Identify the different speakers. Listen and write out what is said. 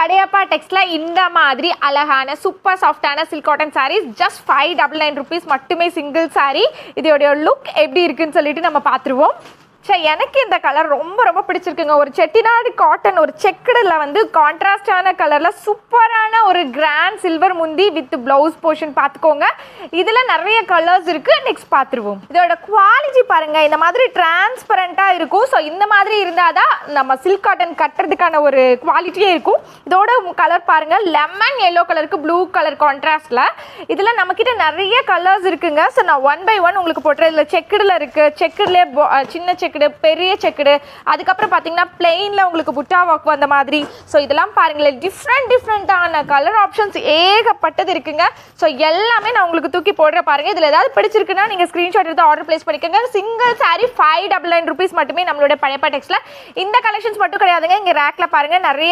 Speaker 1: படையப்பா டெக்ஸ்ட்ல இந்த மாதிரி அழகான சூப்பர் சாஃப்டான silk cotton saris just 599 rupees மட்டுமே சிங்கிள் சாரீ. இதோட லுக் எப்படி இருக்குன்னு சொல்லிட்டு நம்ம பார்த்துருவோம். சரி, எனக்கு இந்த கலர் ரொம்ப ரொம்ப பிடிச்சிருக்குங்க. ஒரு செட்டிநாடு காட்டன் ஒரு செக்குடில் வந்து கான்ட்ராஸ்டான கலரில் சூப்பரான ஒரு கிராண்ட் சில்வர் முந்தி வித் ப்ளவுஸ் போர்ஷன் பார்த்துக்கோங்க. இதில் நிறைய கலர்ஸ் இருக்குது. நெக்ஸ்ட் பார்த்துருவோம். இதோட குவாலிட்டி பாருங்கள், இந்த மாதிரி டிரான்ஸ்பரண்ட்டாக இருக்கும். ஸோ இந்த மாதிரி இருந்தால் தான் நம்ம சில்க் காட்டன் கட்டுறதுக்கான ஒரு குவாலிட்டியே இருக்கும். இதோட கலர் பாருங்கள், லெமன் எல்லோ கலருக்கு ப்ளூ கலர் கான்ட்ராஸ்டில். இதில் நம்மக்கிட்ட நிறைய கலர்ஸ் இருக்குங்க. ஸோ நான் 1 by 1 உங்களுக்கு போட்டுறேன். இதில் செக்குடில் இருக்குது, செக்குடிலே சின்ன செக்குடு, பெரிய செக்குடு, அதுக்கப்புறம் பார்த்தீங்கன்னா பிளெயினில் உங்களுக்கு புட்டா ஒர்க் வந்த மாதிரி. ஸோ இதெல்லாம் பாருங்களேன், டிஃப்ரெண்ட்டான கலர் ஆப்ஷன்ஸ் ஏகப்பட்டது இருக்குங்க. ஸோ எல்லாமே நான் உங்களுக்கு தூக்கி போடுற பாருங்க. இதில் ஏதாவது பிடிச்சிருக்குன்னா நீங்கள் ஸ்க்ரீன்ஷாட் எடுத்து ஆர்டர் பிளேஸ் பண்ணிக்கோங்க. சிங்கிள் சாரீ 599 rupees மட்டுமே நம்மளோட படையப்பா டெக்ஸ்ட்ல. இந்த கலெக்ஷன்ஸ் மட்டும் கிடையாதுங்க, இங்கே ரேக்கில் பாருங்கள் நிறைய